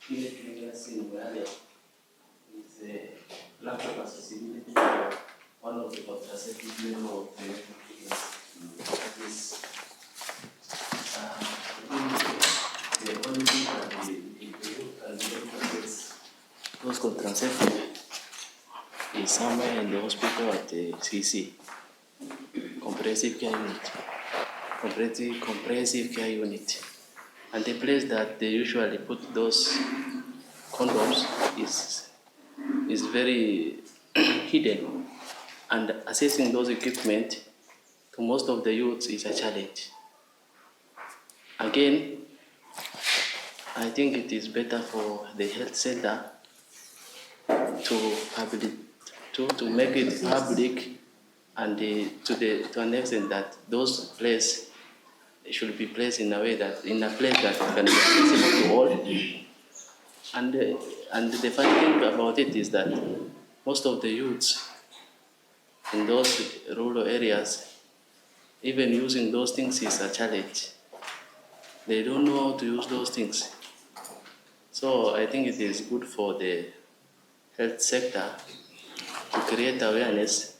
ile tunayosi Moyale is a lack of accessibility for one of the contraceptive level of is the only thing that the youth can access those contraceptives is somewhere in the hospital at the CC, comprehensive care unit. Comprehensive care unit, and the place that they usually put those condoms is very hidden, and accessing those equipment to most of the youths is a challenge. Again, I think it is better for the health center to make it public, and to an extent that those places should be placed in a way that place that can be accessible to all. And the funny thing about it is that most of the youths in those rural areas, even using those things is a challenge. They don't know how to use those things. So I think it is good for the health sector to create awareness,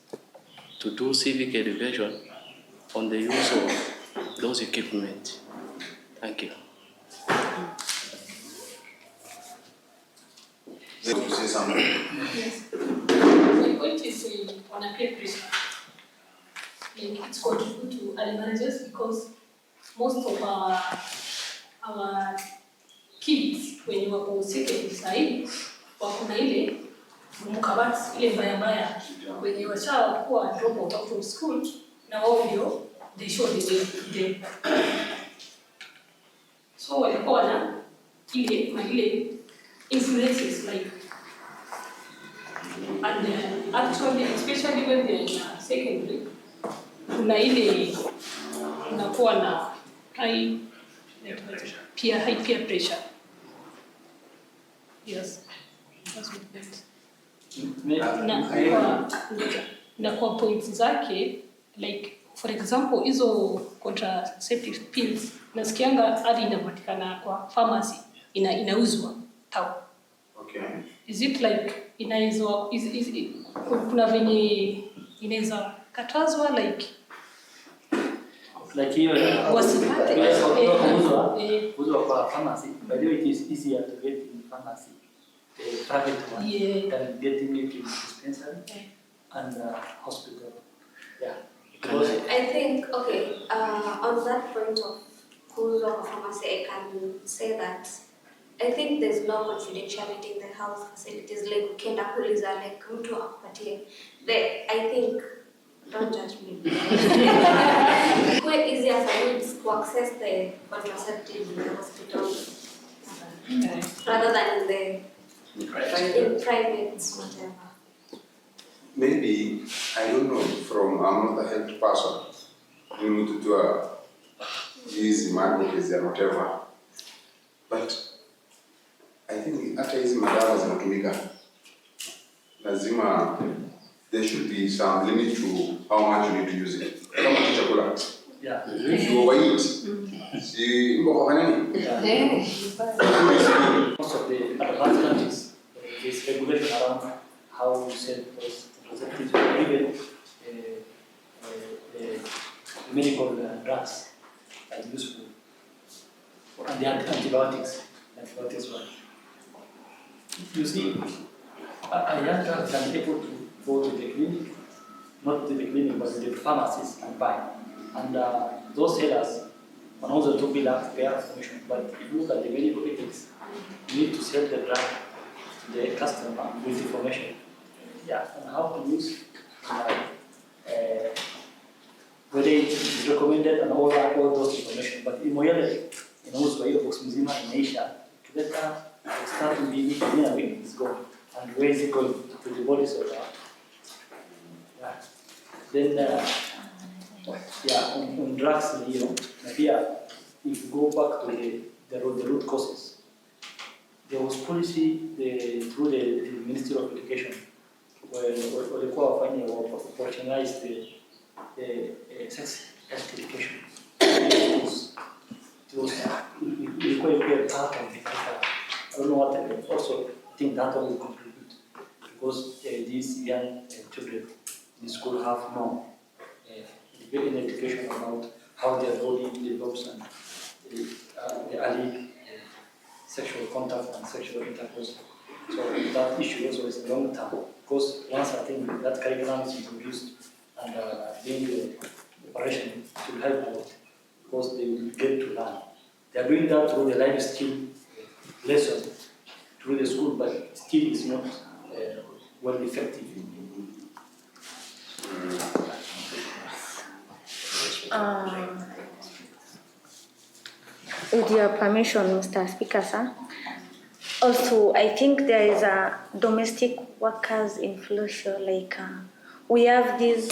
to do civic education on the use of those equipment. Thank you. To say something. Yes. My point is on a peer pressure. Like it's contribute to early marriages because most of our kids when you were secondary side wako na ile mkabati ile mbaya when you washakuwa drop out of school na wao ndio they show the way. So walikuwa na ile influences like, and actually especially when they are in secondary kuna ile unakuwa na high peer pressure. Yes, that's what na kwa points zake, like for example hizo contraceptive pills nasikianga hadi inapatikana kwa pharmacy inauzwa town. Okay. Is it like inaizwa kuna venye inaweza katazwa like hiyo wasipate kuzwa kwa pharmacy, by the way it is easier to get in pharmacy, the private one, than getting it in dispensary and hospital. Yeah. Because I think on that point of kuzwa kwa pharmacy, I can say that I think there's no confidentiality in the health facilities. Like ukienda kuuliza like mtu akupatie, I think, don't judge me. It's quite easier for you to access the contraceptive in the hospital rather than in private whatever. Maybe, I don't know, from I'm not a health person, you need to do a easy markets and whatever. But I think after hizi madawa zinatumika, lazima there should be some limit to how much you need to use it. Kama chakula. Yeah. If you overeat, si mbo kwa nini? Most of the advanced countries, there's regulation around how you sell those contraceptives, even medical drugs are useful, and the antibiotics one. You see, a young child can be able to go to the clinic, not to the clinic, but to the pharmacies and buy. And those sellers can also to build up their information. But if you look at the medical ethics, you need to sell the drug to the customer with information. Yeah, and how to use, whether it is recommended and all those information. But in Moyale, in also hiyo box mzima inaisha, tukileta start mbili na week is gone, and where is it going to the bodies of then on drugs hiyo, na pia if you go back to the root causes, there was policy through the Ministry of Education where walikuwa wafanye operationalize the sex education. It was part of the curriculum. I don't know what think that will contribute because these young children in school have no very education about how their body develops and the early sexual contact and sexual intercourse. So that issue also is long term because once I think that curriculum is introduced and being operation will help a lot because they will get to learn. They are doing that through the life skill lesson through the school, but still it's not well effective. With your permission, Mr. Speaker, sir. Also, I think there is a domestic workers inflation. Like we have these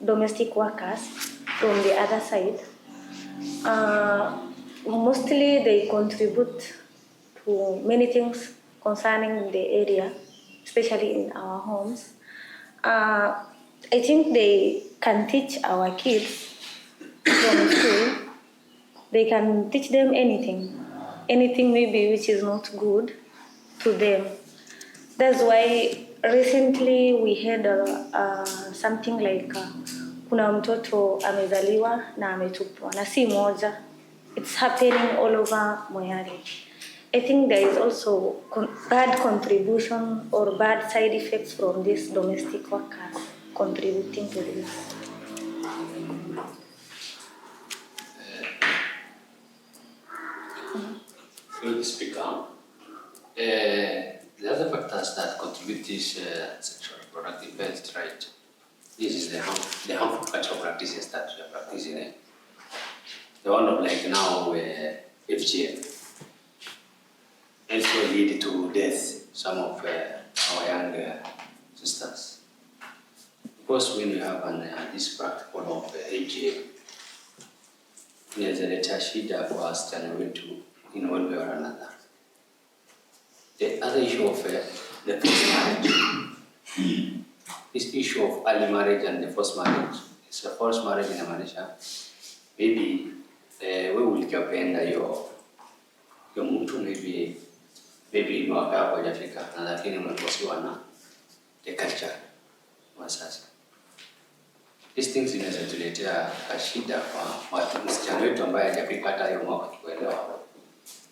domestic workers from the other side. Mostly they contribute to many things concerning the area, especially in our homes. I think they can teach our kids from school. They can teach them anything maybe which is not good to them. That's why recently we had something like kuna mtoto amezaliwa na ametupwa na si moja. It's happening all over Moyale. I think there is also bad contribution or bad side effects from these domestic workers contributing to this. Good speaker. The other factors that contribute this sexual reproductive health right, this is the harmful cultural practices that we are practicing. The one of like now FGM also lead to death some of our young sisters. Because when we have this practical of FGM, inawezaleta shida kwa wasichana wetu in one way or another. The other issue of the forced marriage. This issue of early marriage and the forced marriage. It's a forced marriage in Malaysia. Maybe we will kapenda yo mtu maybe mwaka hapo hajafika na lakini mnakosiwa na the culture wa sasa. These things zinaweza tuletea shida kwa watu msichana wetu ambaye hajafika hata hiyo mwaka kuelewa.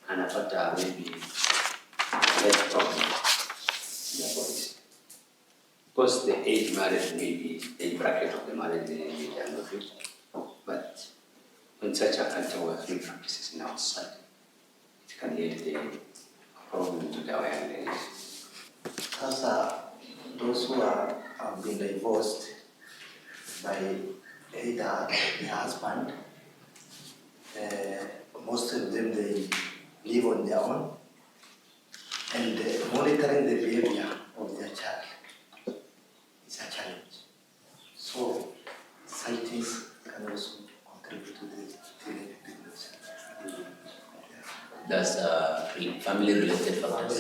Anapata maybe health problem in the body. Because the age marriage may be the bracket of the marriage may be under it. But when such a culture works with practices in our society, it can lead the problem to the young ladies. Those who have been divorced by either the husband, most of them they live on their own, and monitoring the behavior of their child is a challenge. So societies can also contribute to the teenage pregnancy. That's family-related factors.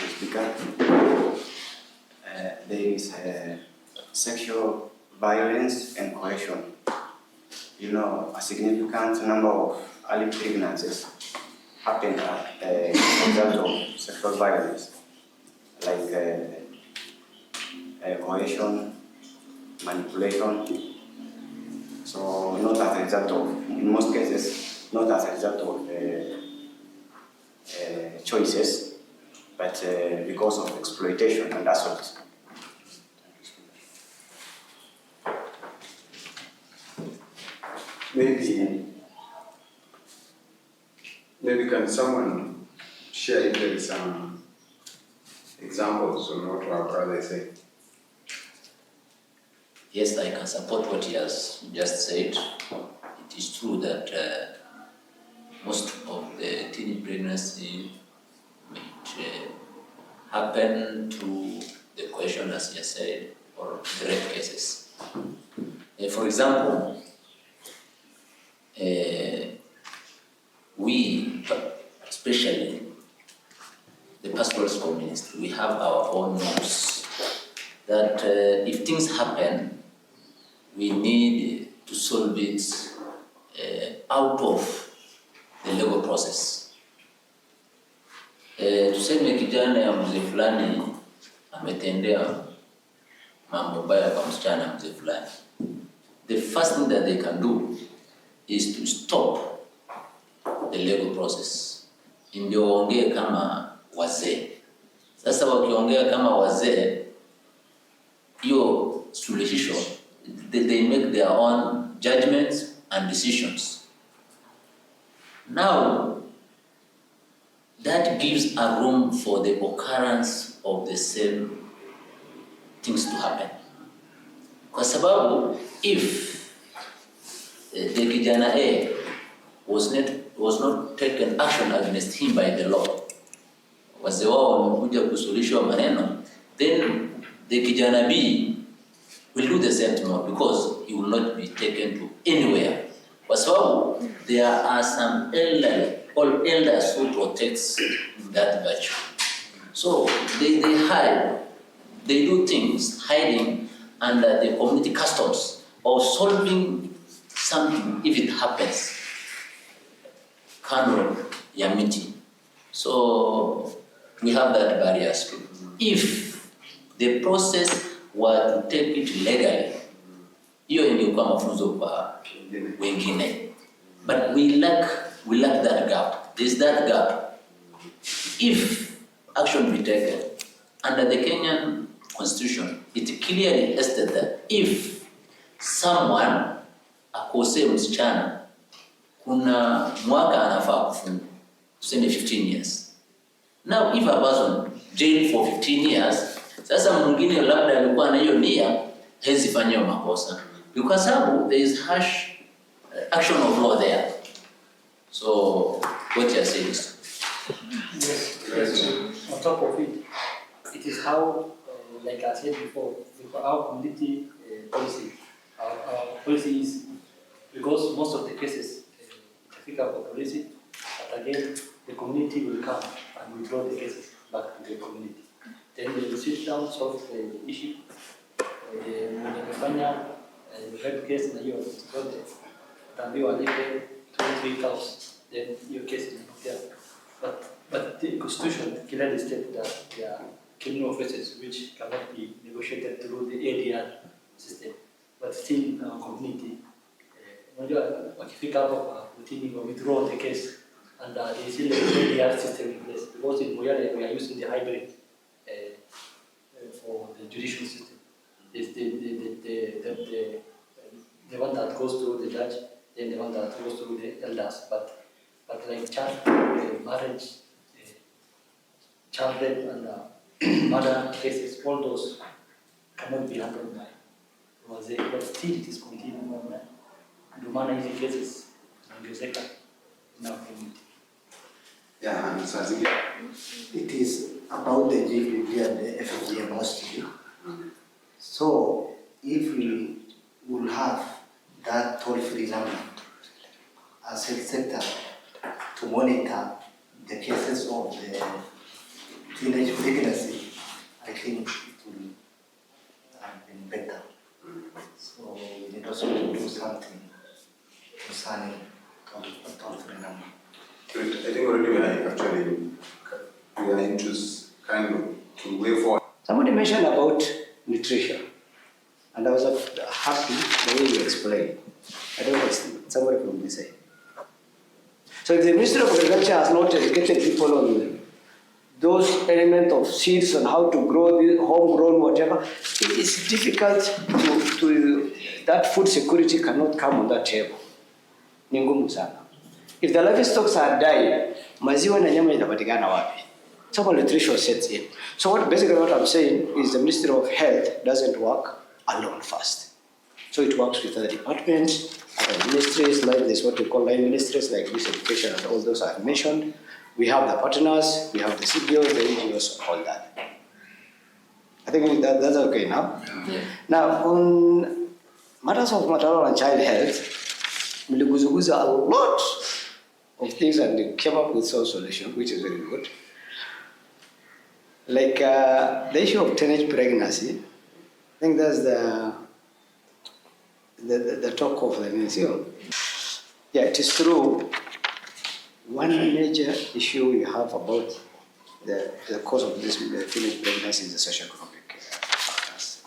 Speaker, there is sexual violence and coercion. You know, a significant number of early pregnancies happen as a result of sexual violence, like coercion, manipulation. So not as a result of, in most cases, not as a result of choices, but because of exploitation and assault. Maybe can someone share if there is some examples on what our brother said? Yes, I can support what he has just said. It is true that most of the teen pregnancy might happen to the question, as he has said, or the rape cases. For example, we, especially the pastoralist community, we have our own norms that if things happen, we need to solve it out of the legal process. Tuseme kijana ya mzee fulani ametendea mambo mbaya kwa msichana mzee fulani. The first thing that they can do is to stop the legal process. Ndio waongee kama wazee. Sasa wakiongea kama wazee, hiyo suluhisho, they make their own judgments and decisions. Now, that gives a room for the occurrence of the same things to happen. Kwa sababu, if the kijana A was not taken action against him by the law, wazee wao wamekuja kusulishwa maneno, then the kijana B will do the same tomorrow because he will not be taken to anywhere. Kwa sababu there are some elders who protects that virtue. So they hide, they do things hiding under the community customs of solving something if it happens. Kando ya miti. So we have that barrier. If the process were to take it legally, hiyo ingekuwa mafunzo kwa wengine. But we lack that gap. There's that gap. If action be taken under the Kenyan Constitution, it clearly states that if someone akose msichana, kuna mwaka anafaa kufungwa, tuseme 15 years. Now, if a person jailed for 15 years, sasa mwingine labda alikuwa na hiyo nia, hezi fanya makosa. Because there is harsh action of law there. So, what you are saying is? Yes. On top of it, it is how, like I said before, our community policy, our policy is, because most of the cases, Africa policy, but again, the community will come and withdraw the cases back to the community. Then they will sit down, solve the issue. When wamefanya head case na hiyo zote, utaambiwa walipe 2-3 cows, then your case inapotea. But the constitution clearly states that there are criminal offences which cannot be negotiated through the ADR system. But still in our community, wakifika hapo kwa kotini wa withdraw the case, and there is still an ADR system in place. Because in Moyale we are using the hybrid for the judicial system. It's the one that goes to the judge, then the one that goes to the elders. But like child marriage, child rape, and murder cases, all those cannot be handled by wazee, but still it is continuing on. Ndio maana hizi cases zinaongezeka na community. Yeah, and so It is about the GBP and the FGM mostly. So if we will have that toll-free number as health sector to monitor the cases of the teenage pregnancy, I think it will have been better. So we need also to do something concerning toll-free number. I think already we are into kind of to way forward. Somebody mentioned about nutrition, and I was happy the way you explained. I don't know, somebody from this side. So if the Ministry of Agriculture has not educated people on those elements of seeds and how to grow this homegrown whatever, it is difficult to that food security cannot come on that table. Ni ngumu sana. If the livestock are dying, maziwa na nyama itapatikana wapi? So nutrition sets in. So basically what I'm saying is the Ministry of Health doesn't work alone first. So it works with other departments, other ministries, like this, what we call line ministries, like this education and all those I've mentioned. We have the partners, we have the CBOs, the NGOs, all that. I think that's okay now. Yeah. Now, on matters of maternal and child health, we guzuguza a lot of things and came up with some solution, which is very good. Like the issue of teenage pregnancy, I think that's the talk of the museum. Yeah, it is true. one major issue we have about the cause of this teenage pregnancy is the socioeconomic factors.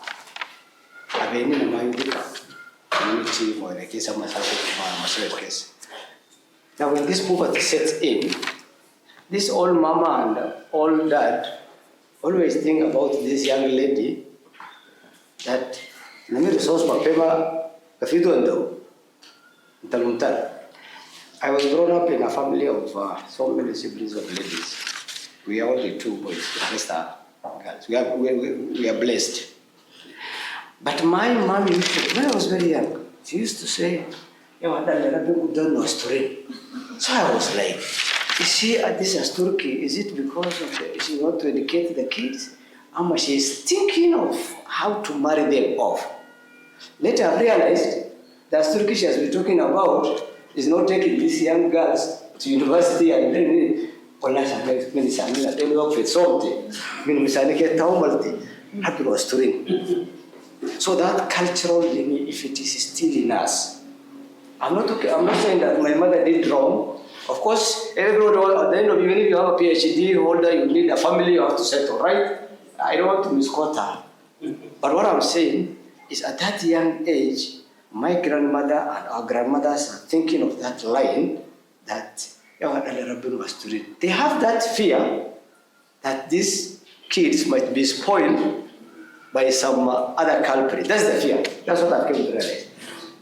Abeni na mayudika community mo na kisa masashi case. Now when this poverty sets in, this old mama and old dad always think about this young lady that nami resource mapema kafido ndo taluntal. I was grown up in a family of so many siblings of ladies. We are only 2 boys, the rest are girls. We are blessed. But my mom, when I was very young, she used to say, don't know story. So I was like, is she at this Asturki? Is it because of she want to educate the kids? Or she is thinking of how to marry them off? Later I realized the Asturki she has been talking about is not taking these young girls to university and then so that cultural thing, if it is still in us, I'm not saying that my mother did wrong. Of course, everyone at the end of even if you have a PhD holder, you need a family, you have to settle, right? I don't want to misquote her. But what I'm saying is at that young age, my grandmother and our grandmothers are thinking of that line that they have that fear that these kids might be spoiled by some other culprit. That's the fear. That's what I've come to realize.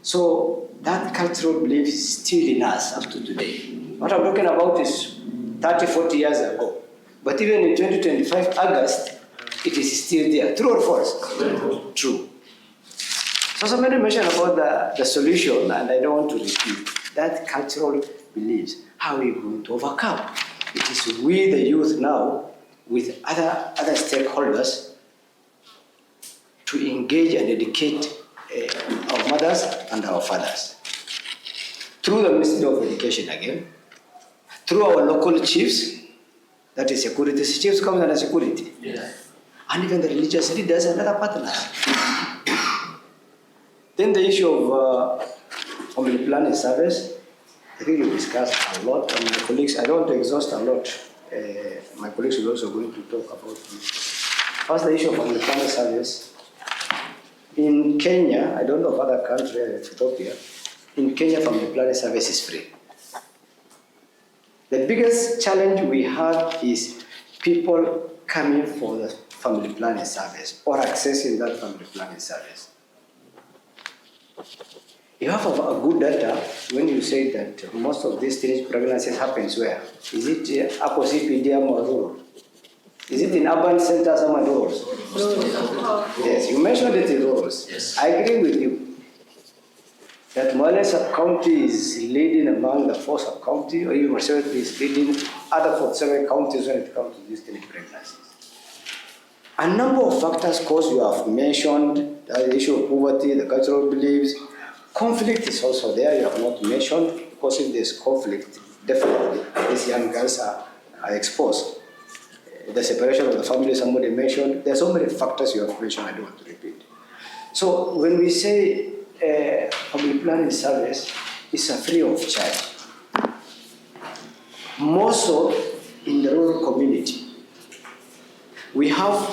So that cultural belief is still in us up to today. What I'm talking about is 30, 40 years ago. But even in 2025 August, it is still there. True or false? True. So somebody mentioned about the solution, and I don't want to repeat. That cultural beliefs, how are we going to overcome? It is we, the youth now, with other stakeholders, to engage and educate our mothers and our fathers. Through the Ministry of Education again, through our local chiefs, that is security, chiefs comes under security. Yeah. And even the religious leaders and other partners. Then the issue of family planning service, I think we discussed a lot, and my colleagues, I don't want to exhaust a lot. My colleagues will also going to talk about this. First, the issue of family planning service. In Kenya, I don't know of other countries, Ethiopia, in Kenya, family planning service is free. The biggest challenge we have is people coming for the family planning service or accessing that family planning service. You have a good data when you say that most of these teenage pregnancies happens where? Is it opposite PDM or rural? Is it in urban centers or rural? Yes, you mentioned it in rural. Yes. I agree with you that Moyale Sub-county is leading among the 4 sub-counties, or even Moyale is leading other 47 counties when it comes to these teenage pregnancies. A number of factors cause you have mentioned, the issue of poverty, the cultural beliefs. Conflict is also there, you have not mentioned, because if there's conflict, definitely these young girls are exposed. The separation of the family, somebody mentioned, there are so many factors you have mentioned, I don't want to repeat. So when we say family planning service is a free of charge, more so in the rural community. We have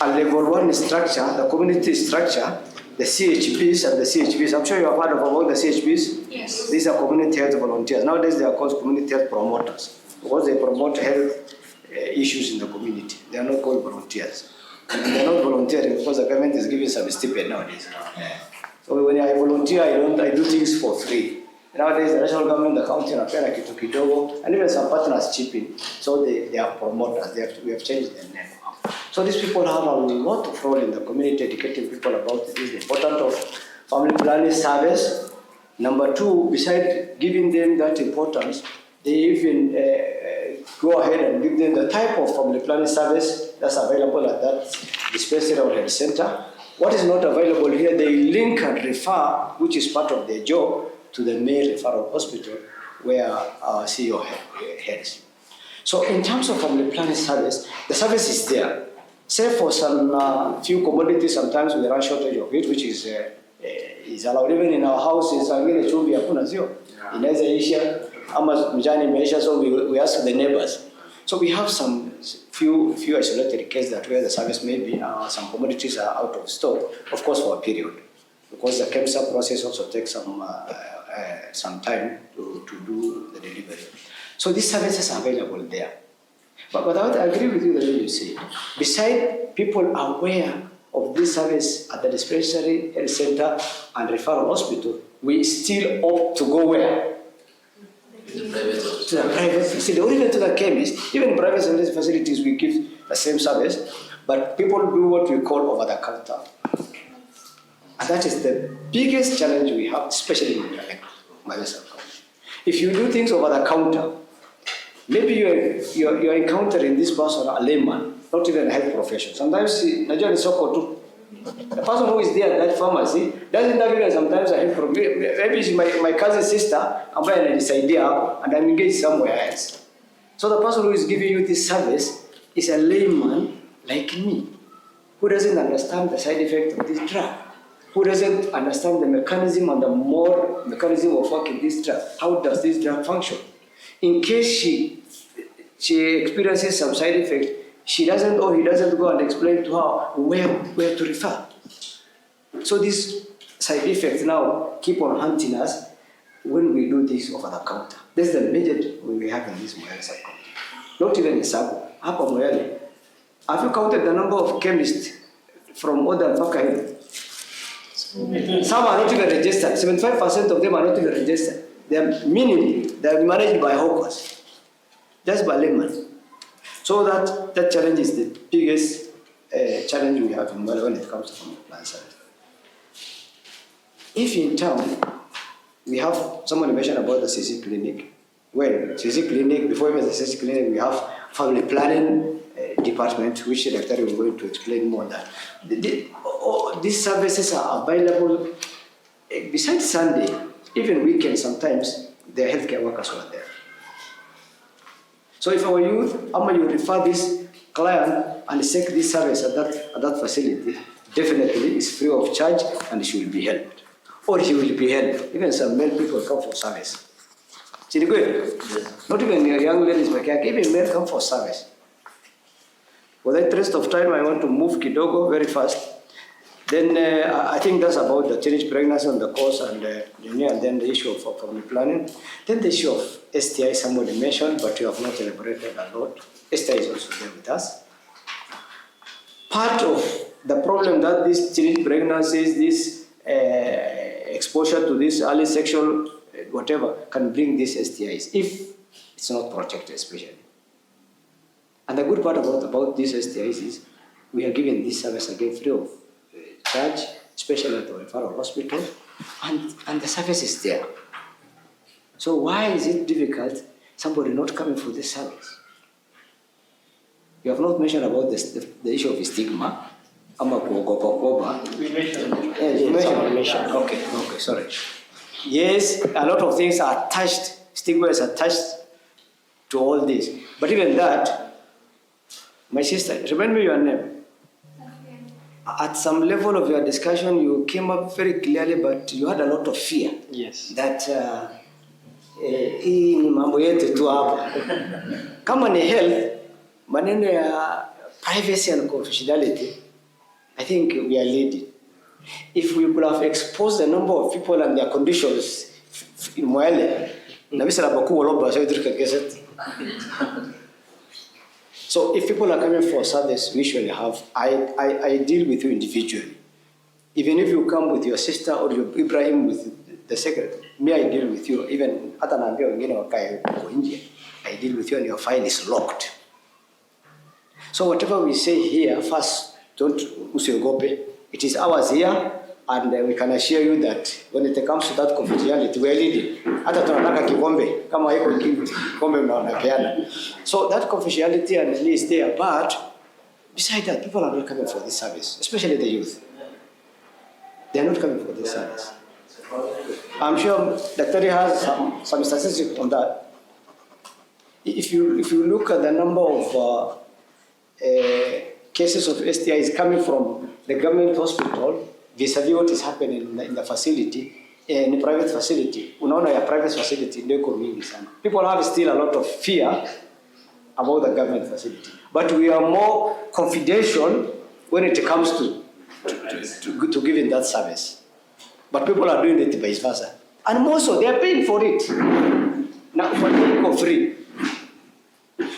a level 1 structure, the community structure, the CHPs and the CHPs. I'm sure you have heard about the CHPs. Yes. These are community health volunteers. Nowadays they are called community health promoters because they promote health issues in the community. They are not called volunteers. They are not volunteering because the government is giving some stipend nowadays. Yeah. So when I volunteer, I do things for free. Nowadays the national government, the county, and even some partners chip in. So they are promoters. We have changed their name. So these people have a lot of role in the community, educating people about the importance of family planning service. Number 2, besides giving them that importance, they even go ahead and give them the type of family planning service that's available at that dispensary or health center. What is not available here, they link and refer, which is part of their job, to the main referral hospital where our CEO heads. So in terms of family planning service, the service is there. Say for some few commodities, sometimes we run shortage of it, which is allowed. Even in our houses, in Asia, Ama mjani imeisha, so we ask the neighbors. So we have some few isolated cases that where the service may be, some commodities are out of stock, of course for a period, because the KEMSA process also takes some time to do the delivery. So these services are available there. But I agree with you the way you say. Besides people are aware of this service at the dispensary health center and referral hospital, we still opt to go where? To the private hospital. To the private, see, or even to the chemist. Even in private facilities, we give the same service, but people do what we call over the counter. And that is the biggest challenge we have, especially in Moyale Sub-county. If you do things over the counter, maybe you're encountering this person, a layman, not even a health professional. Sometimes, the person who is there at that pharmacy doesn't have even sometimes a health professional. Maybe it's my cousin's sister, I'm buying this idea, and I'm engaged somewhere else. So the person who is giving you this service is a layman like me, who doesn't understand the side effect of this drug, who doesn't understand the mechanism and the more mechanism of working this drug. How does this drug function? In case she experiences some side effect, she doesn't or he doesn't go and explain to her where to refer. So these side effects now keep on hunting us when we do this over the counter. This is the major we have in this Moyale Sub-county. Not even in Sabo, Upper Moyale. Have you counted the number of chemists from other Paka? Some are not even registered. 75% of them are not even registered. They are meaning they are managed by hawkers, just by laymen. So that challenge is the biggest challenge we have in Moyale when it comes to plant service. If in town we have someone mentioned about the CC clinic. Well, CC clinic, before even the CC clinic, we have family planning department, which the doctor is going to explain more that. These services are available besides Sunday, even weekends sometimes, the healthcare workers were there. So if our youth, you refer this client and seek this service at that facility, definitely it's free of charge and she will be helped. Or he will be helped. Even some male people come for service. Yes. Not even young ladies, but even men come for service. For the interest of time, I want to move Kidogo very fast. Then I think that's about the teenage pregnancy and the cause and then the issue of family planning. Then the issue of STI, somebody mentioned, but you have not elaborated a lot. STI is also there with us. Part of the problem that these teenage pregnancies, this exposure to this early sexual whatever can bring these STIs if it's not protected especially. And the good part about these STIs is we are giving this service again free of charge, especially at the referral hospital, and the service is there. So why is it difficult somebody not coming for this service? You have not mentioned about the issue of stigma. We mentioned. Yes, you mentioned. Okay, sorry. Yes, a lot of things are attached, stigma is attached to all this. But even that, my sister, remind me your name. At some level of your discussion, you came up very clearly, but you had a lot of fear. Yes. That hii ni mambo yetu tu hapa. Kama ni health, maneno ya privacy and confidentiality, I think we are leading. If we could have exposed the number of people and their conditions in Moyale, so if people are coming for service, we usually have, I deal with you individually. Even if you come with your sister or your Ibrahim with the secretary, me, I deal with you. Even I deal with you and your file is locked. So whatever we say here, first, don't usiogope. It is ours here, and we can assure you that when it comes to that confidentiality, we are leading. So that confidentiality and is there, but besides that, people are not coming for this service, especially the youth. They are not coming for this service. I'm sure Dr. has some statistics on that. If you look at the number of cases of STIs coming from the government hospital vis-a-vis what is happening in the facility, ni private facility, unaona ya private facility ndio iko mingi sana. People have still a lot of fear about the government facility, but we are more confidential when it comes to giving that service. But people are doing it vice versa, and also they are paying for it now for free.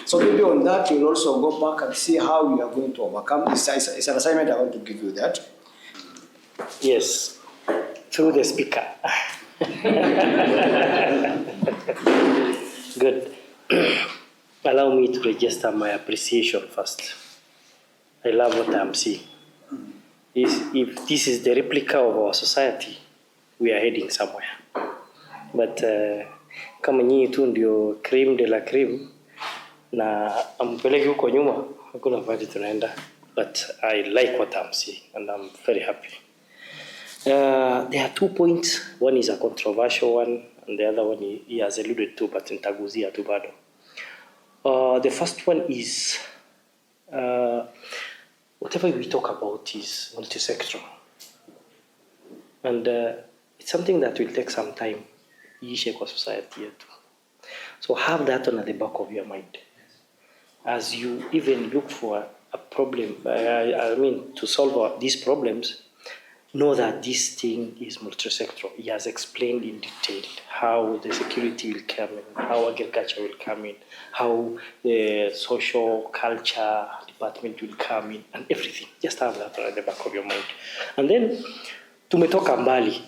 So maybe on that you'll also go back and see how you are going to overcome. It's an assignment I want to give you that. Yes, through the speaker. Good. Allow me to register my appreciation first. I love what I'm seeing. If this is the replica of our society, we are heading somewhere. But kama nyinyi tu ndio cream de la cream na ampeleki huko nyuma, hakuna pahali tunaenda. But I like what I'm seeing and I'm very happy. There are 2 points. One is a controversial one and the other one he has alluded to, but nitaguzia tu bado. The first one is whatever we talk about is multi-sectoral. And it's something that will take some time. Iishe kwa society yetu. So have that on the back of your mind. As you even look for a problem, to solve these problems, know that this thing is multi-sectoral. He has explained in detail how the security will come in, how agriculture will come in, how the social culture department will come in, and everything. Just have that at the back of your mind. And then, tumetoka mbali.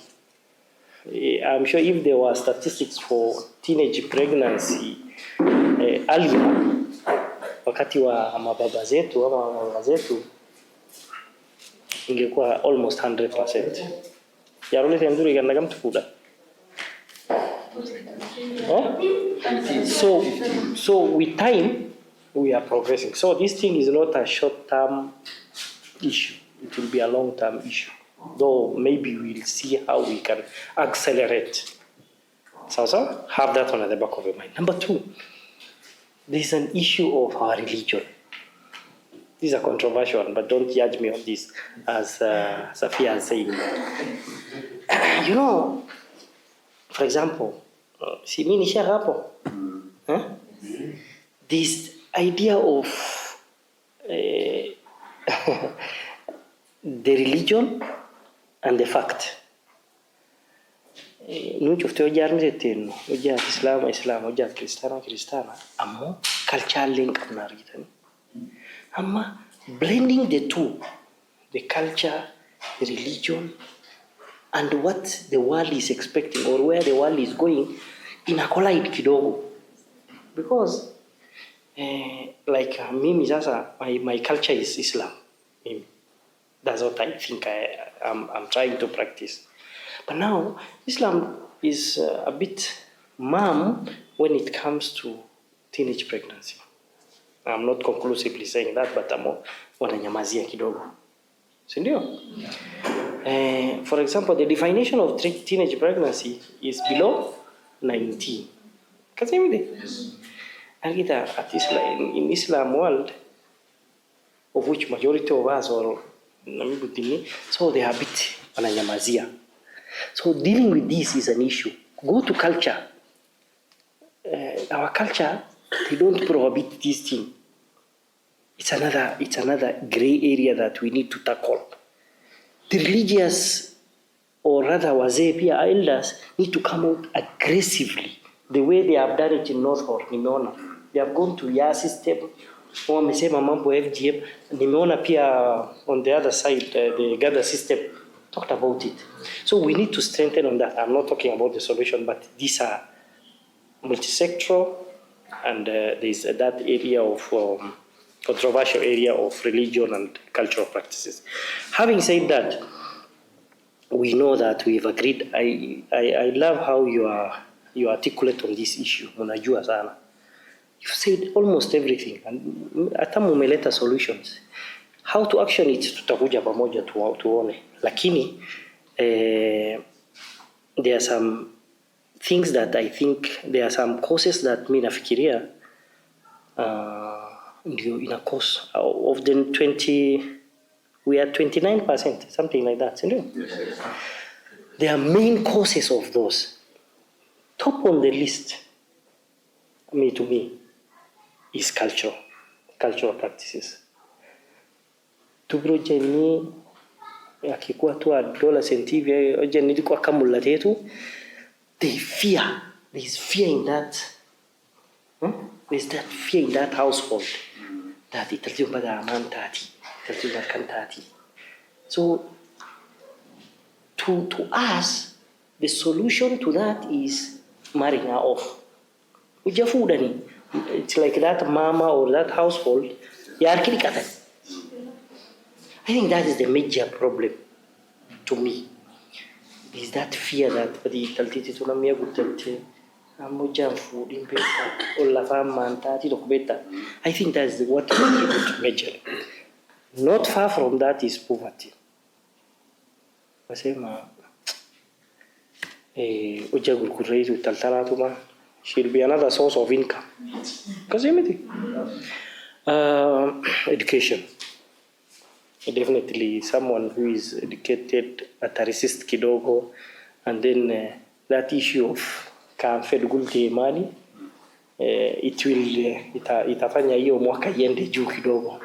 I'm sure if there were statistics for teenage pregnancy earlier, wakati wa mababa zetu ama mama zetu, ingekuwa almost 100%. Yarole tenduri ganda mtukuda. So with time we are progressing. So this thing is not a short-term issue. It will be a long-term issue. Though maybe we'll see how we can accelerate. So have that on the back of your mind. Number 2, there is an issue of our religion. This is a controversial one, but don't judge me on this, as Safia is saying. You know, for example, si mimi nisha hapo, this idea of the religion and the fact. Nuch of the Jarmizetin, Uja Islam, Uja Kristana, Amo, culture link and written. Amma blending the two, the culture, the religion, and what the world is expecting or where the world is going in a collide kidogo. Because like mimi sasa, my culture is Islam. That's what I think I'm trying to practice. But now Islam is a bit mum when it comes to teenage pregnancy. I'm not conclusively saying that, but wananyamazia kidogo. Sindio? For example, the definition of teenage pregnancy is below 19. Yes. And at in Islam world, of which majority of us are so they are a bit wananyamazia. So dealing with this is an issue. Go to culture. Our culture, they don't prohibit this thing. It's another gray area that we need to tackle. The religious, or rather wazee pia elders, need to come out aggressively, the way they have done it in North Horr, nimeona. They have gone to YA system, wamesema mambo FGM, nimeona pia on the other side, the gather system, talked about it. So we need to strengthen on that. I'm not talking about the solution, but these are multi-sectoral, and there's that area of controversial area of religion and cultural practices. Having said that, we know that we've agreed. I love how you articulate on this issue. Unajua sana. You've said almost everything, and hata mumeleta solutions. How to action it tutakuja pamoja tuone. Lakini there are some things that I think, there are some causes that mimi nafikiria ndio ina cause of the 20, we are 29%, something like that, isn't it? Yes. there are main causes of those. Top on the list, to me, is cultural practices. Tubro jenni akikuwa tu adolescent hivi jenni liko akamula tetu, there's fear in that. There's that fear in that household that italti baga aman tati, italti bakan tati. So to us, the solution to that is marrying her off. Ujafudani. It's like that mama or that household. I think that is the major problem to me. Is that fear that the taltiti tunamia gutalte amoja food in beta or la fama tati beta. I think that is what is major. Not far from that is poverty. Wasema uja gurkureitu taltalatuma should be another source of income. Education. Definitely someone who is educated at a resist kidogo, and then that issue of fed gulte money, it will itafanya hiyo mwaka iende juu kidogo.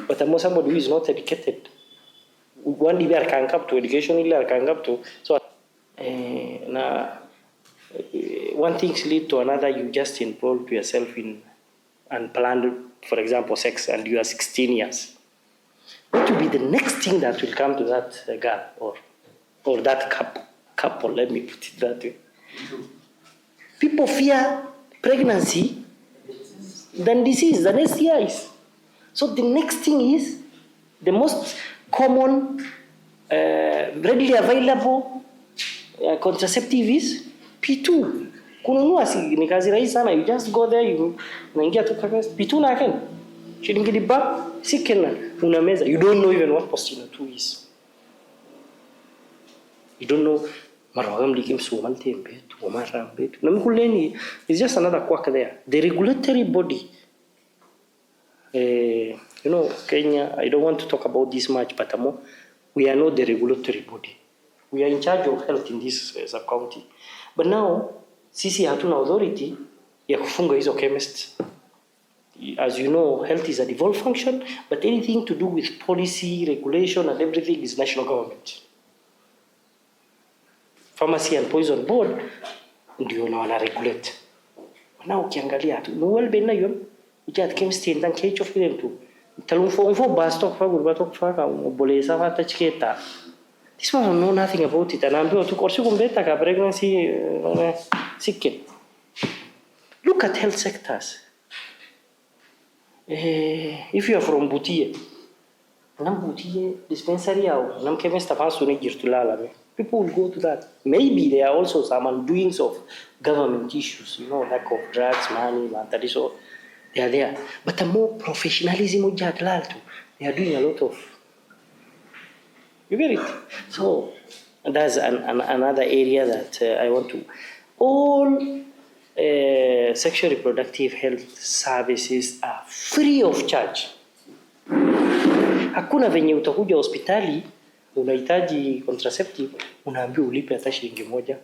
But somebody who is not educated, one day can come to education, can come to so one thing lead to another. You just involve yourself in unplanned, for example, sex, and you are 16 years. What will be the next thing that will come to that girl or that couple? Let me put it that way. People fear pregnancy than disease, than STIs. So the next thing is the most common, readily available contraceptive is P2. Kununua ni kazi rahisi sana. You just go there, unaingia tu P2 na yake. Shilingi diba, sikena unameza. You don't know even what postina 2 is. You don't know marawagam likim sumalte mbetu, umara mbetu. Namikuleni is just another quack there. The regulatory body, Kenya, I don't want to talk about this much, but we are not the regulatory body. We are in charge of health in this sub-county. But now, sisi hatuna authority ya kufunga hizo chemists. As you know, health is a devolved function, but anything to do with policy, regulation, and everything is national government. Pharmacy and Poison Board ndio na wana regulate. Na ukiangalia tu, mwel bena yun, ujat chemistry ndang kecho film tu. Talumfo bastok fa gurbatok fa ka bolesa fa tachketa. This one know nothing about it, and I'm going to course kumbeta ka pregnancy sick. Look at health sectors. If you are from Butie, nam Butie dispensary out, nam chemist afansu ni jirtulala me. People will go to that. Maybe there are also some undoings of government issues, lack of drugs, money, so they are there. But the more professionalism they are doing a lot of. You get it? So that's another area that I want to. All sexual reproductive health services are free of charge. Hakuna venye utakuja hospitali unahitaji contraceptive unaambiwa ulipe hata shilingi moja.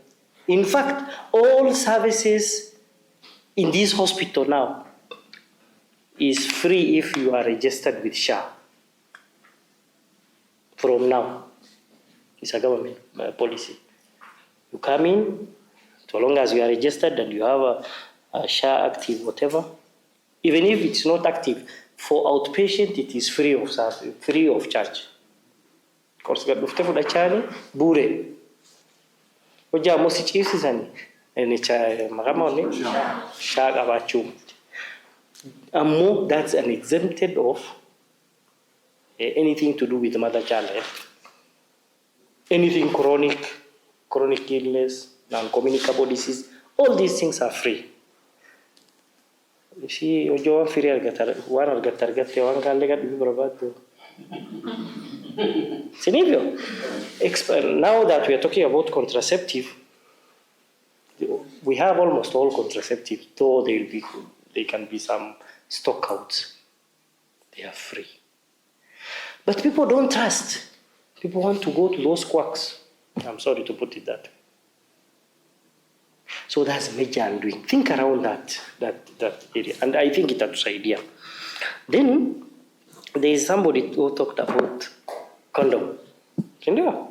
In fact, all services in this hospital now is free if you are registered with SHA. From now, it's a government policy. You come in, so long as you are registered and you have a SHA active, whatever. Even if it's not active, for outpatient, it is free of charge. Of course, got to the chani bure. Oja mosi chiefs sani ene cha magama oni SHA abachu. Amo that's an exempted of anything to do with mother child health. Anything chronic illness, non-communicable disease, all these things are free. She ojo free algatar wan lega du brabado. Sinivio. Now that we are talking about contraceptive, we have almost all contraceptive, though there can be some stockouts. They are free. But people don't trust. People want to go to those quacks. I'm sorry to put it that way. So that's major undoing. Think around that area, and I think itatusaidia. Then there is somebody who talked about condom. Sindio?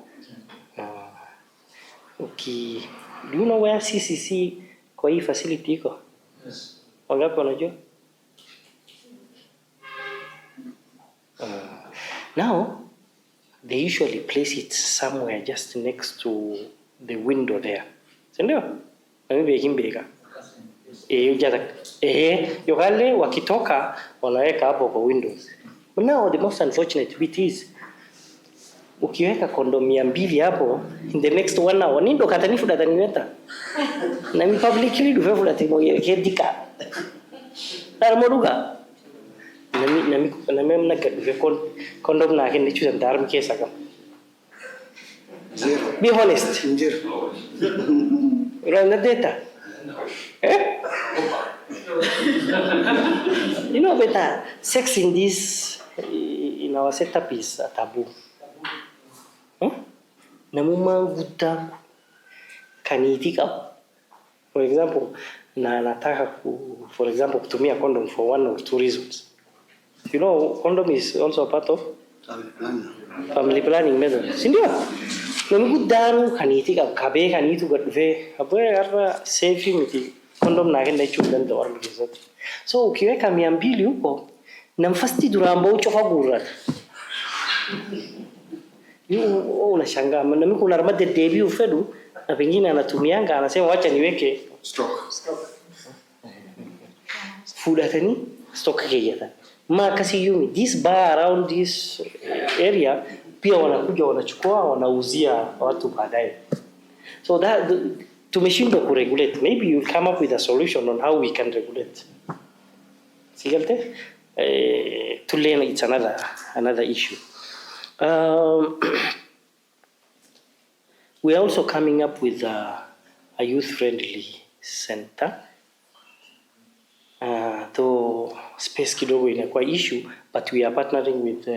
Okay. Do you know where CCC kwa hii facility iko? Yes. Wangapi wanajua? Now, they usually place it somewhere just next to the window there. Sindio? Maybe kimbega. Yokale wakitoka wanaweka hapo kwa windows. But now the most unfortunate bit is ukiweka kondom 200 hapo, in the next 1 hour nindo katanifu dataniweta. Na mi publicly duvefu datimo yedika. Tara moduga. Nami mna duve kondom na kende chusa darum kesa kam. Zero. Be honest. Zero. Run the data. You know better, sex in our setup is a taboo. Namuma vuta kanitika. For example, nataka kutumia condom for 1 or 2 reasons. You know, condom is also a part of family planning method. Sindio? Namugudanu kanitika kabe kanitu gadve apoe arra safe miti condom na kenda chudan to arm result. So ukiweka 200 huko na mfasti duramba uchoka gura. Unashangaa na mimi kuna ramade debut fedu na pengine anatumianga anasema wacha niweke Stock. food atani stock kiyata ma kasi yumi this bar around this area pia wanakuja wanachukua wanauzia watu baadaye. So that tumeshindwa kuregulate. Maybe you'll come up with a solution on how we can regulate. Sigalte to learn it's another issue. We are also coming up with a youth-friendly center. Though space kidogo inakuwa issue, but we are partnering with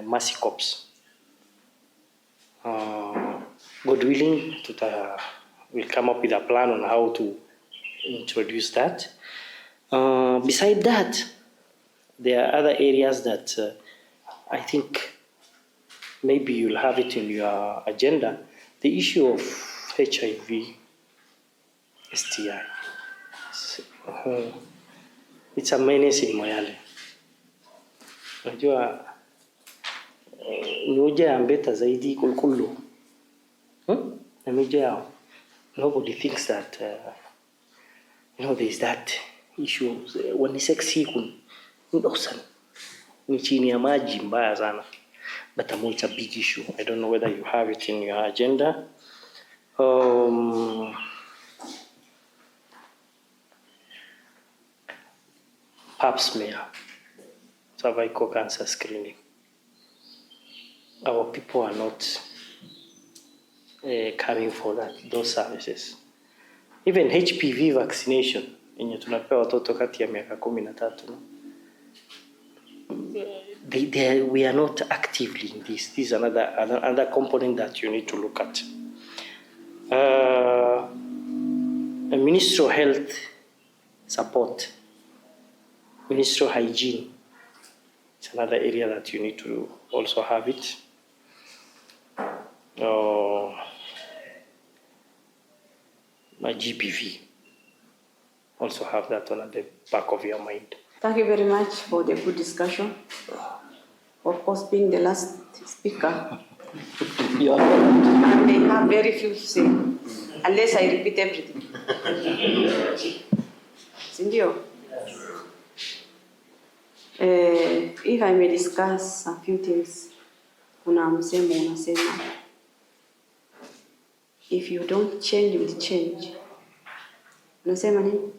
Mercy Corps. God willing, we'll come up with a plan on how to introduce that. Beside that, there are other areas that I think maybe you'll have it in your agenda. The issue of HIV, STI. It's a menace in Moyale. Unajua moja ambeta zaidi kulkulu. Na moja yao. Nobody thinks that there's that issue when ni sexy kundosan. Ni chini ya maji mbaya sana. But it's a big issue. I don't know whether you have it in your agenda. Pap smear, cervical cancer screening. Our people are not coming for those services. Even HPV vaccination, yenye tunapewa watoto kati ya miaka 13. We are not actively in this. This is another component that you need to look at. A Ministry of Health support, Ministry of Hygiene. It's another area that you need to also have it. My GPV. Also have that one at the back of your mind. Thank you very much for the good discussion. Of course, being the last speaker, I may have very few to say, unless I repeat everything. Sindio? If I may discuss a few things, kuna msemo unasema, if you don't change, will change. Unasema nini?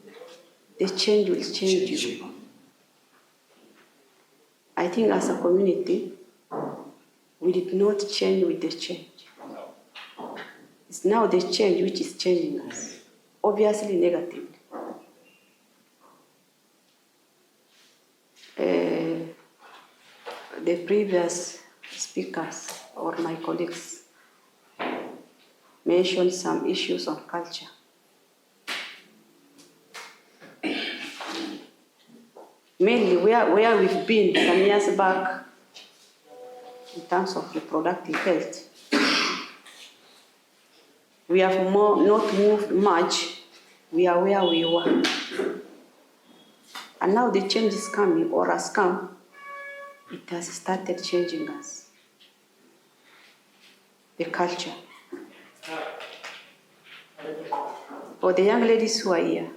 The change will change you. I think as a community, we did not change with the change. It's now the change which is changing us, obviously negatively. The previous speakers or my colleagues mention some issues on culture. Mainly where we've been some years back in terms of reproductive health. We have not moved much. We are where we were. And now the change is coming, or has come. It has started changing us. The culture. For the young ladies who are here,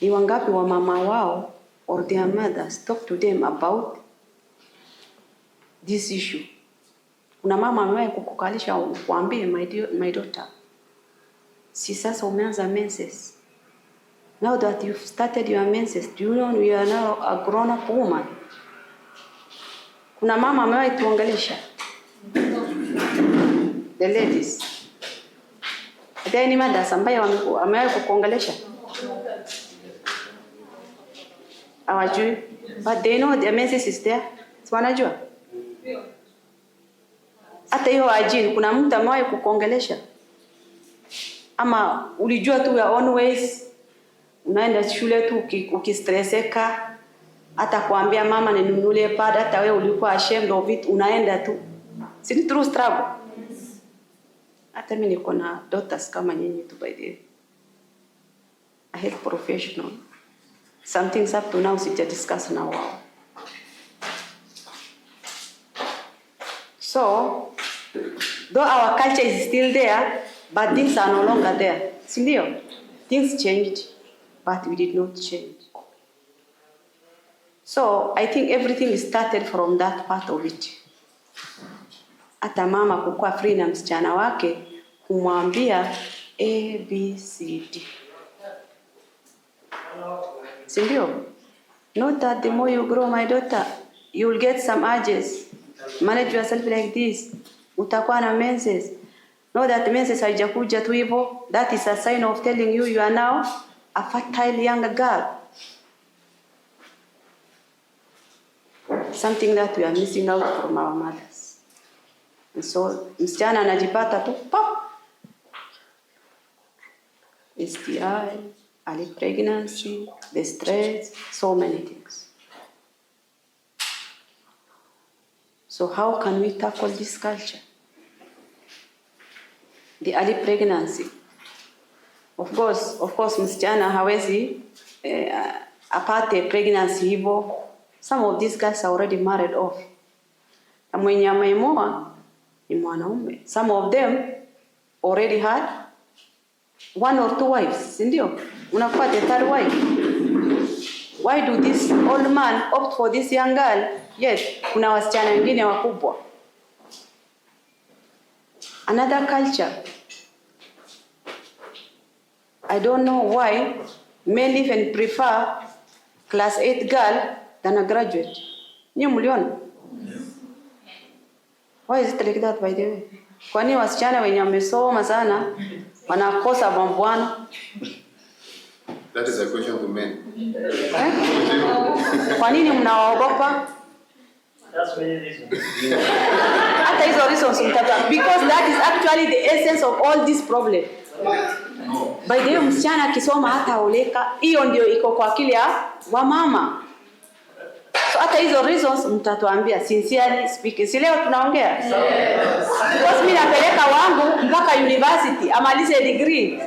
ni wangapi wa mama wao or their mothers talk to them about this issue? Kuna mama amewahi kukukalisha kuambie, my daughter, si sasa umeanza menses. Now that you've started your menses, do you know you are now a grown-up woman? Kuna mama amewahi tuongelesha? The ladies. Are there any mothers ambaye amewahi kukuongelesha? Hawajui. But they know their menses is there. Si wanajua? Hata hiyo ajini, kuna mtu amewahi kukuongelesha? Ama ulijua tu your own ways? Unaenda shule tu ukistreseka, hata kuambia mama ninunulie pad, hata wewe ulikuwa ashamed of it, unaenda tu. Si ni true struggle? Hata mimi niko na daughters kama nyinyi tu, by the way. A health professional. Some things up to now sija discuss na wao. So, though our culture is still there, but things are no longer there. Sindio? Things changed, but we did not change. So, I think everything started from that part of it. Hata mama kukua free na msichana wake, kumwambia A, B, C, D. Sindio? Not that the more you grow, my daughter, you will get some urges. Manage yourself like this. Utakuwa na menses. Know that menses haijakuja tu hivyo. That is a sign of telling you are now a fertile young girl. Something that we are missing out from our mothers. And so, msichana anajipata tu, pop! STI, early pregnancy, the stress, so many things. So how can we tackle this culture? The early pregnancy. Of course, msichana hawezi apate pregnancy hivyo. Some of these guys are already married off. Na mwenye amemoa ni mwanaume. Some of them already had 1 or 2 wives, sindio? Unakuwa the 3rd wife. Why do this old man opt for this young girl? Yes, kuna wasichana wengine wakubwa. Another culture. I don't know why men even prefer class 8 girl than a graduate. Ni mliona? Why is it like that, by the way? Kwani wasichana wenye wamesoma sana wanakosa bambwana? That is a question to men. Kwa nini mnawaogopa? That's many reasons. Hata hizo reasons mtata. Because that is actually the essence of all this problem. By the way, msichana akisoma hata oleka, hiyo ndio iko kwa akili ya wamama. So hata hizo reasons mtatuambia, sincerely speaking. Si leo tunaongea? Yes. Because mimi napeleka wangu mpaka university, amalize degree.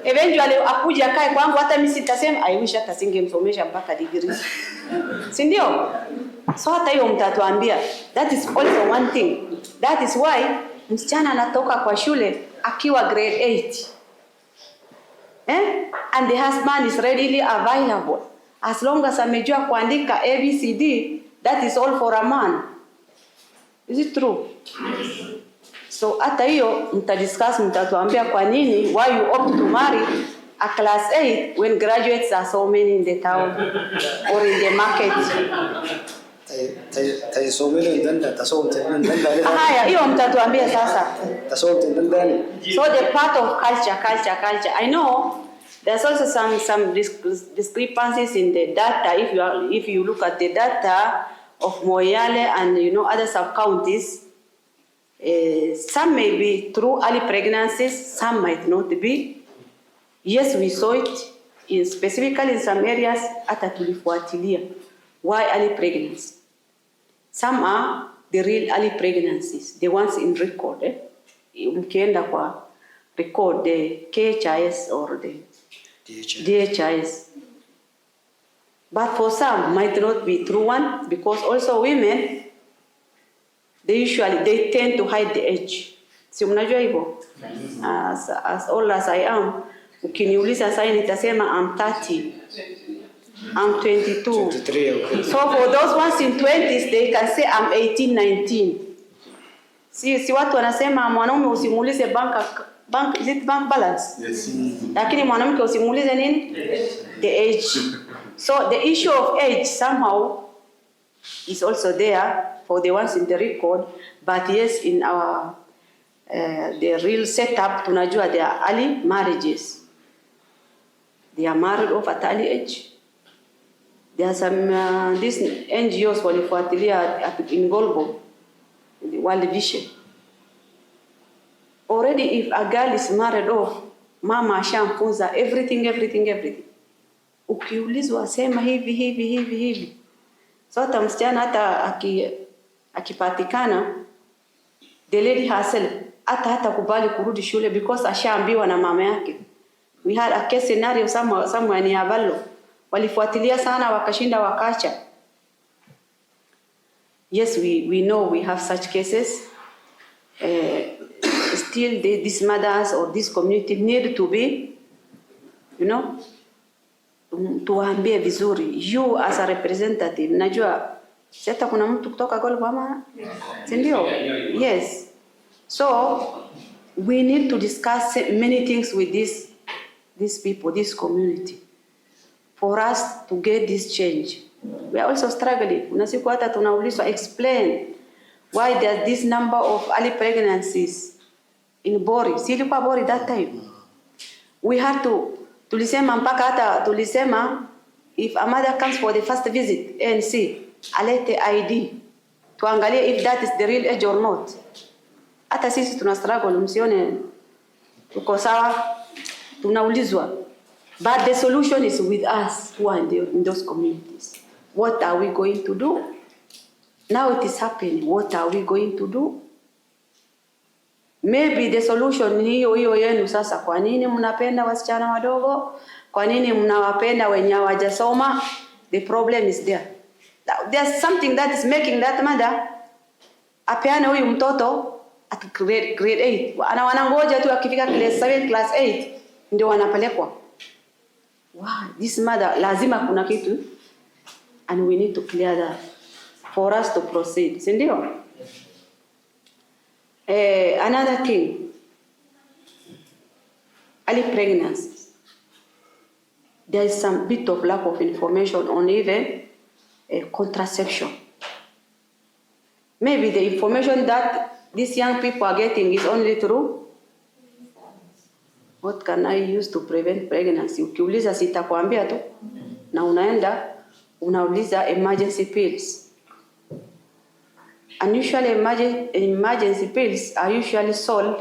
Eventually akuja kae kwangu, hata mimi sitasema I wish hata singemsomesha mpaka degree. Si ndio? So hata hiyo mtatuambia. That is also one thing. That is why msichana anatoka kwa shule akiwa grade 8. And the husband is readily available. As long as amejua kuandika ABCD, that is all for a man. Is it true? So hata hiyo mtadiscuss, mtatuambia kwa nini why you opt to marry a class 8 when graduates are so many in the town or in the market. Haya, hiyo mtatuambia sasa. So the part of culture. I know there's also some discrepancies in the data. If you look at the data of Moyale and other sub-counties, Some may be through early pregnancies, some might not be. Yes, we saw it specifically in some areas, hata tulifuatilia. Why early pregnancy? Some are the real early pregnancies, the ones in record. Mkienda kwa record the KHIS or the DHIS. But for some, might not be true one, because also women, they tend to hide the age. Si mnajua hivyo? As old as I am, ukiniuliza sasa nitasema I'm 30. I'm 22. 23, okay. So for those ones in 20s, they can say I'm 18, 19. Si watu wanasema mwanaume usimuulize bank balance? Yes. Lakini mwanamke usimuulize nini? The age. So the issue of age somehow is also there for the ones in the record, but yes, in our the real setup, tunajua there are early marriages. They are married off at early age. There are some these NGOs walifuatilia in Golbo, in the World Vision. Already, if a girl is married off, mama ashamfunza everything. Ukiulizwa sema hivi. So hata msichana hata akipatikana, the lady herself hata kubali kurudi shule because ashaambiwa na mama yake. We had a case scenario somewhere near Avallo. Walifuatilia sana wakashinda wakacha. Yes, we know we have such cases. Still these mothers or this community need to be, tuwaambie vizuri. You as a representative, najua sasa kuna mtu kutoka Golbo ama? Sindio? Yes. So we need to discuss many things with these people, this community, for us to get this change. We are also struggling. Kuna siku hata tunaulizwa explain why there's this number of early pregnancies in Bori. Si ilikuwa Bori that time. We had to tulisema mpaka hata tulisema if a mother comes for the first visit and see alete ID tuangalie if that is the real age or not. Hata sisi tuna struggle, msione tuko sawa, tunaulizwa. But the solution is with us who are in those communities. What are we going to do? Now it is happening. What are we going to do? Maybe the solution ni hiyo yenu sasa. Kwa nini mnapenda wasichana wadogo? Kwa nini mnawapenda wenye hawajasoma? The problem is there. There's something that is making that mother apeane huyu mtoto at grade 8. Wanangoja tu akifika class 7, class 8 ndio wanapelekwa. Wow, this mother lazima kuna kitu, and we need to clear that for us to proceed. Sindio? Another thing, early pregnancies. There is some bit of lack of information on even contraception. Maybe the information that these young people are getting is only through what can I use to prevent pregnancy. Ukiuliza sitakwambia tu, na unaenda unauliza emergency pills. And usually emergency pills are usually sold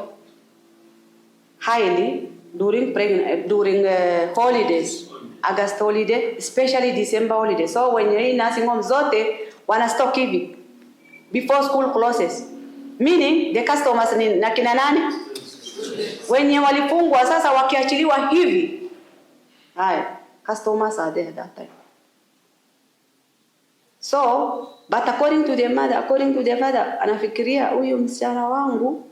highly during holidays, August holiday, especially December holiday. So when you're in nursing home zote wana stock hivi before school closes, meaning the customers ni nakina nani? Wenye walifungwa sasa wakiachiliwa hivi. Haya, customers are there that time. So, but according to the father, anafikiria huyu msichana wangu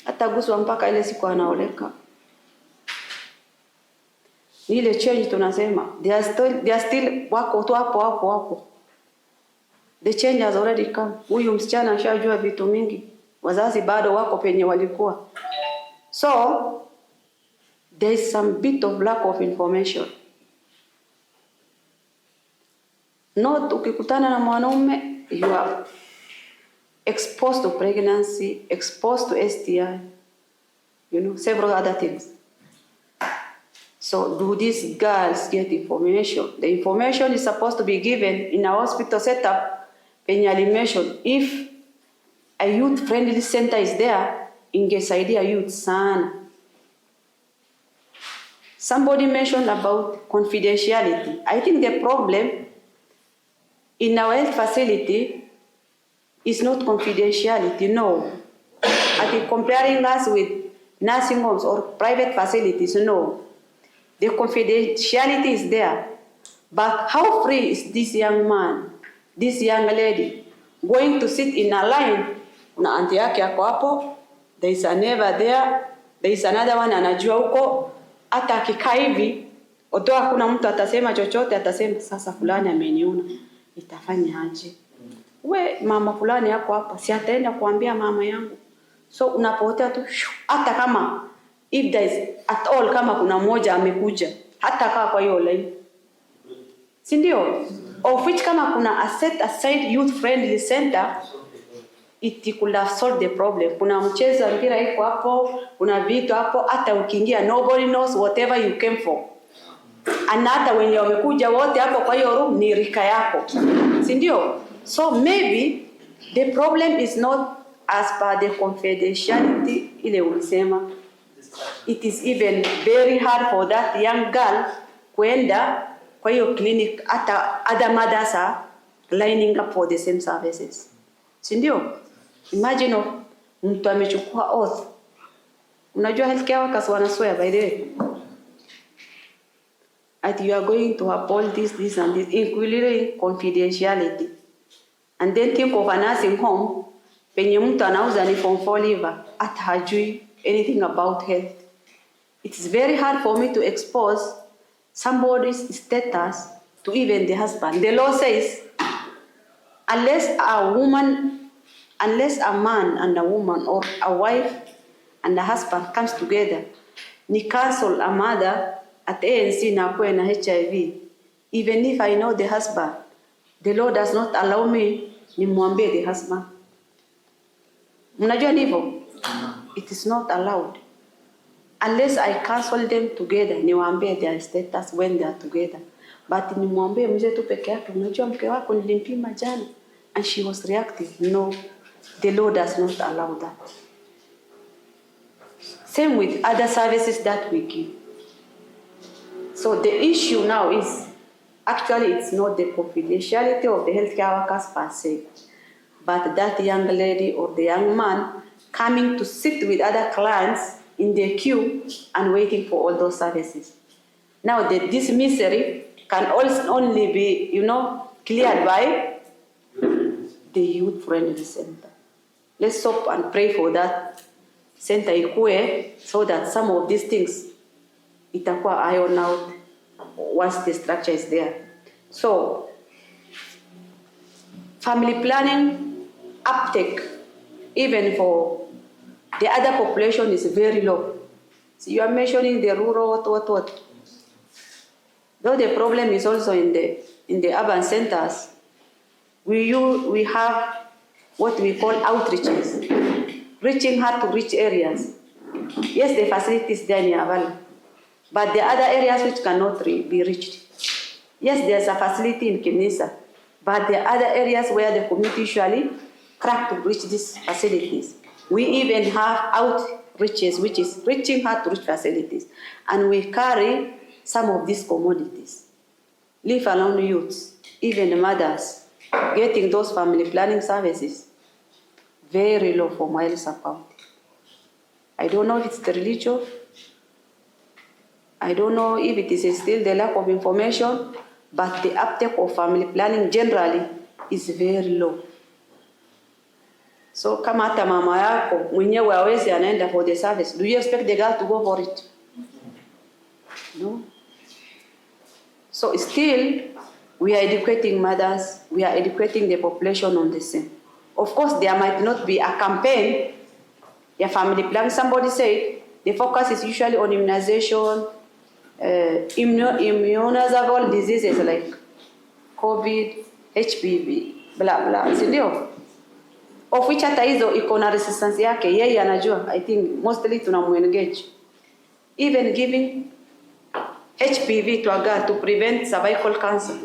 ataguswa mpaka ile siku anaoleka. Ile change tunasema, they are still wako tu hapo. The change has already come. Huyu msichana ashajua vitu mingi. Wazazi bado wako penye walikuwa. So, there is some bit of lack of information. Not ukikutana na mwanaume, you are exposed to pregnancy, exposed to STI, several other things. So do these girls get information? The information is supposed to be given in a hospital setup, penye mention if a youth friendly center is there, ingesaidia youth sana. Somebody mentioned about confidentiality. I think the problem in our health facility is not confidentiality, no. I think comparing us with nursing homes or private facilities, no. The confidentiality is there. But how free is this young man, this young lady, going to sit in a line? Na auntie yake yako hapo, there is a neighbor there, there is another one anajua huko, hata akikaa hivi, otoa kuna mtu atasema chochote, atasema sasa fulani ameniona, itafanya aje? We mama fulani yako hapa, si ataenda kuambia mama yangu. So unapotea tu, hata kama if there is at all, kama kuna mmoja amekuja, hata kaa kwa hiyo line. Si ndio? Of which kama kuna a set aside youth friendly center, it could have solved the problem. Kuna mchezo mpira iko hapo, kuna vitu hapo, hata ukiingia nobody knows whatever you came for. And hata wenye wamekuja wote hapo kwa hiyo room ni rika yako. Si ndio? So maybe the problem is not as per the confidentiality ile ulisema. It is even very hard for that young girl kwenda kwa hiyo clinic, hata other mothers are lining up for the same services. Si ndio? Imagine mtu amechukua oath. Unajua healthcare workers wana swear by the way. That you are going to uphold this and this, including confidentiality. And then think of a nursing home, penye mtu anauza ni form 4 liver, hata hajui anything about health. It's very hard for me to expose somebody's status to even the husband. The law says, unless a man and a woman, or a wife and a husband comes together, ni cancel a mother at ANC na kwe na HIV. Even if I know the husband, the law does not allow me ni muambie the husband. Mnajua nivo? It is not allowed. Unless I cancel them together, ni waambie their status when they are together. But ni muambie mzee tu peke yake, unajua mke wako nilimpima jana and she was reactive. No, the law does not allow that. Same with other services that we give. So the issue now is, actually it's not the confidentiality of the healthcare workers per se, but that young lady or the young man coming to sit with other clients in the queue and waiting for all those services. Now this misery can also only be, cleared by the youth friendly center. Let's hope and pray for that center ikue, so that some of these things itakuwa iron out once the structure is there. So family planning uptake, even for the other population, is very low. So you are mentioning the rural what. Though the problem is also in the urban centers, we have what we call outreaches, reaching hard to reach areas. Yes, the facilities there in Avala, but the other areas which cannot be reached. Yes, there's a facility in Kinisa, but the other areas where the community usually crack to reach these facilities. We even have outreaches, which is reaching hard to reach facilities, and we carry some of these commodities. Leave alone youths, even mothers, getting those family planning services, very low for Moyale Sub-county. I don't know if it's the religion. I don't know if it is still the lack of information, but the uptake of family planning generally is very low. So kama hata mama yako mwenyewe hawezi anaenda for the service, do you expect the girl to go for it? No. So still, we are educating mothers, we are educating the population on the same. Of course, there might not be a campaign, a family plan. Somebody said the focus is usually on immunization, immunizable diseases like COVID, HPV, blah, blah. Sindio? Of which hata hizo iko na resistance yake, yeye anajua. I think mostly tunamuengage. Even giving HPV to a girl to prevent cervical cancer.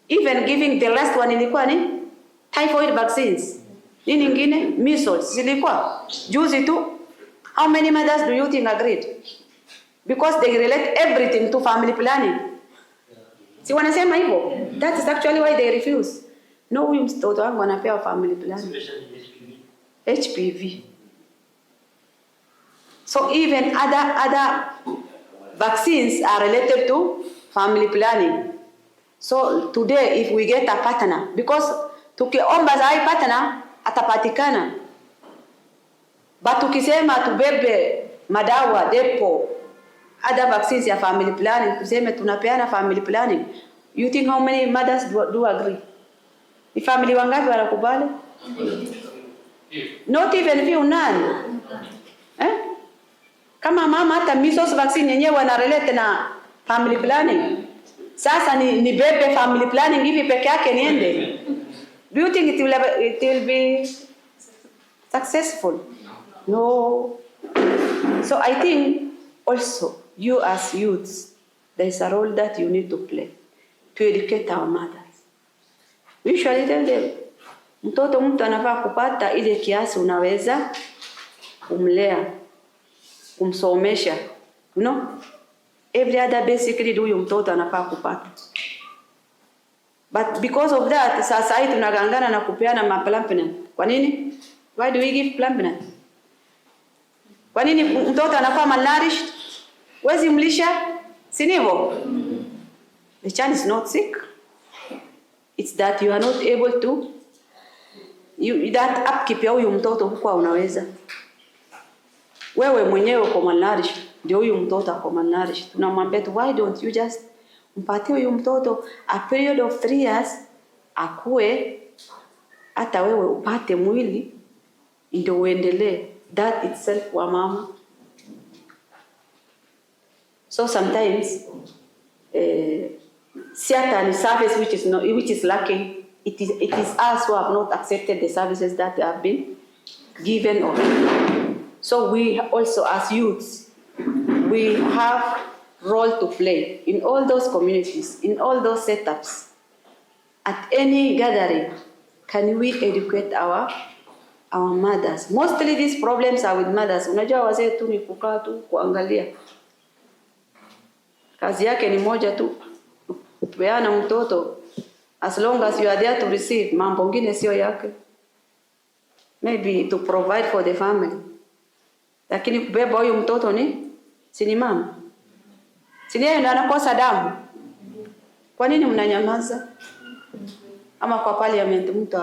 Even giving the last one ilikuwa ni typhoid vaccines. Nini ingine? Measles. Zilikuwa juzi tu. How many mothers do you think agreed? Because they relate everything to family planning. Si wanasema hivyo? That is actually why they refuse. No, huyu mtoto wangu anapewa family planning. HPV. So even other vaccines are related to family planning. So today if we get a partner, because tukiomba za hii partner atapatikana. But tukisema tubebe madawa depo other vaccines ya family planning, tuseme tunapeana family planning, you think how many mothers do agree? Ni family wangapi wanakubali? Not even few, none. Kama mama hata measles vaccine yenyewe wana relate na family planning. Sasa ni bebe family planning hivi peke yake niende? Do you think it will be successful? No. So I think also you as youths, there is a role that you need to play to educate our mothers. We usually tell them, mtoto mtu anafaa kupata ile kiasi unaweza kumlea, kumsomesha. You know? Every other basically huyu mtoto anafaa kupata. But because of that, sasa hii tunagangana na kupeana maplampenem. Kwa nini? Why do we give plampenem? Kwa nini mtoto anakuwa malnourished? Wezi mlisha? Si ndivyo? The child is not sick. It's that you are not able to that upkeep ya huyu mtoto hukuwa unaweza. Wewe mwenyewe uko malnourished, ndio huyu mtoto ako malnourished. Tunamwambia tu, why don't you just mpatie huyu mtoto a period of 3 years akue, hata wewe upate mwili ndio uendelee. That itself wa mama. So sometimes certain service which is lacking, it is us who have not accepted the services that have been given already. So we also as youths, we have role to play in all those communities, in all those setups. At any gathering, can we educate our mothers? Mostly these problems are with mothers. Unajua wazee tu ni kukaa tu kuangalia. Kazi yake ni moja tu, kupeana mtoto. As long as you are there to receive, mambo ngine sio yake. Maybe to provide for the family. Lakini kubeba huyu mtoto si ni mama. Si yeye ndiye anakosa damu. Kwa nini mnanyamaza? Ama kwa parliament mtu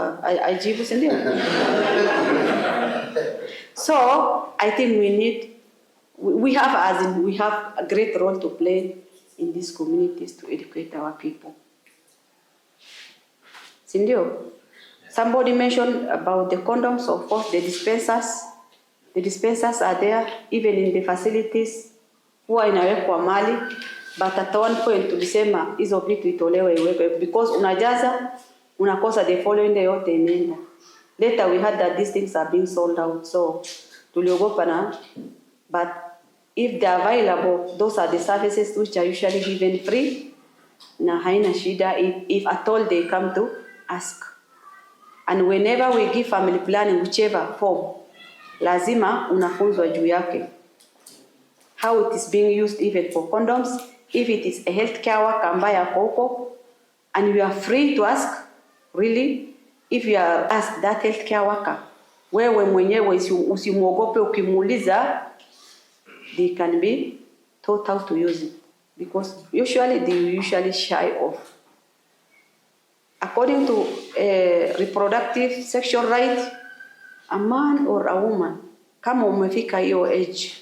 ajibu, si ndio? So I think we have a great role to play in these communities to educate our people. Si ndio? Somebody mentioned about the condoms. Of course, the dispensers. The dispensers are there, even in the facilities. Huwa inawekwa mali, but at one point tulisema hizo vitu itolewe iwekwe, because unajaza unakosa the following day yote imeenda. Later we heard that these things are being sold out, so tuliogopa na. But if they are available, those are the services which are usually given free. Na haina shida if at all they come to ask. And whenever we give family planning, whichever form, lazima unafunzwa juu yake. How it is being used even for condoms, if it is a healthcare worker ambaye ako huko, and you are free to ask, really, if you are asked that healthcare worker, wewe mwenyewe usimuogope ukimuuliza, they can be taught how to use it, because usually they shy off. According to reproductive sexual right, a man or a woman, kama umefika hiyo age,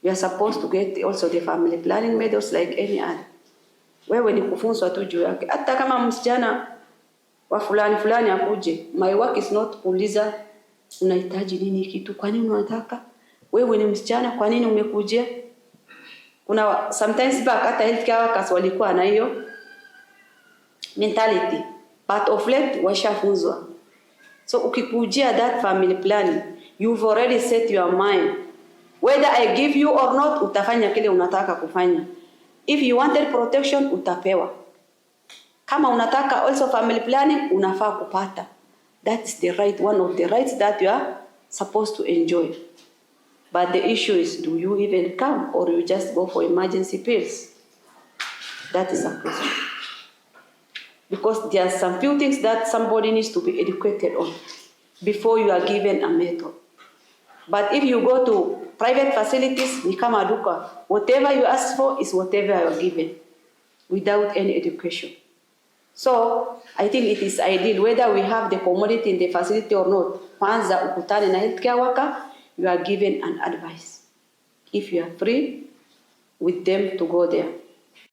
you are supposed to get also the family planning methods like any other. Wewe ni kufunzwa tu juu yake. Hata kama msichana wa fulani akuje, my work is not kuuliza unahitaji nini kitu, kwa nini unataka? Wewe ni msichana, kwa nini umekujia? Kuna sometimes back hata healthcare workers walikuwa na hiyo mentality, but of late washafunzwa. So ukikujia that family planning, you've already set your mind. Whether I give you or not, utafanya kile unataka kufanya. If you wanted protection, utapewa. Kama unataka also family planning, unafaa kupata. That's the right, one of the rights that you are supposed to enjoy. But the issue is, do you even come, or you just go for emergency pills? That is a question. Because there are some few things that somebody needs to be educated on before you are given a method. But if you go to private facilities, ni kama duka, whatever you ask for is whatever you are given, without any education. So I think it is ideal, whether we have the commodity in the facility or not, kwanza ukutane na healthcare worker, you are given an advice. If you are free, with them to go there.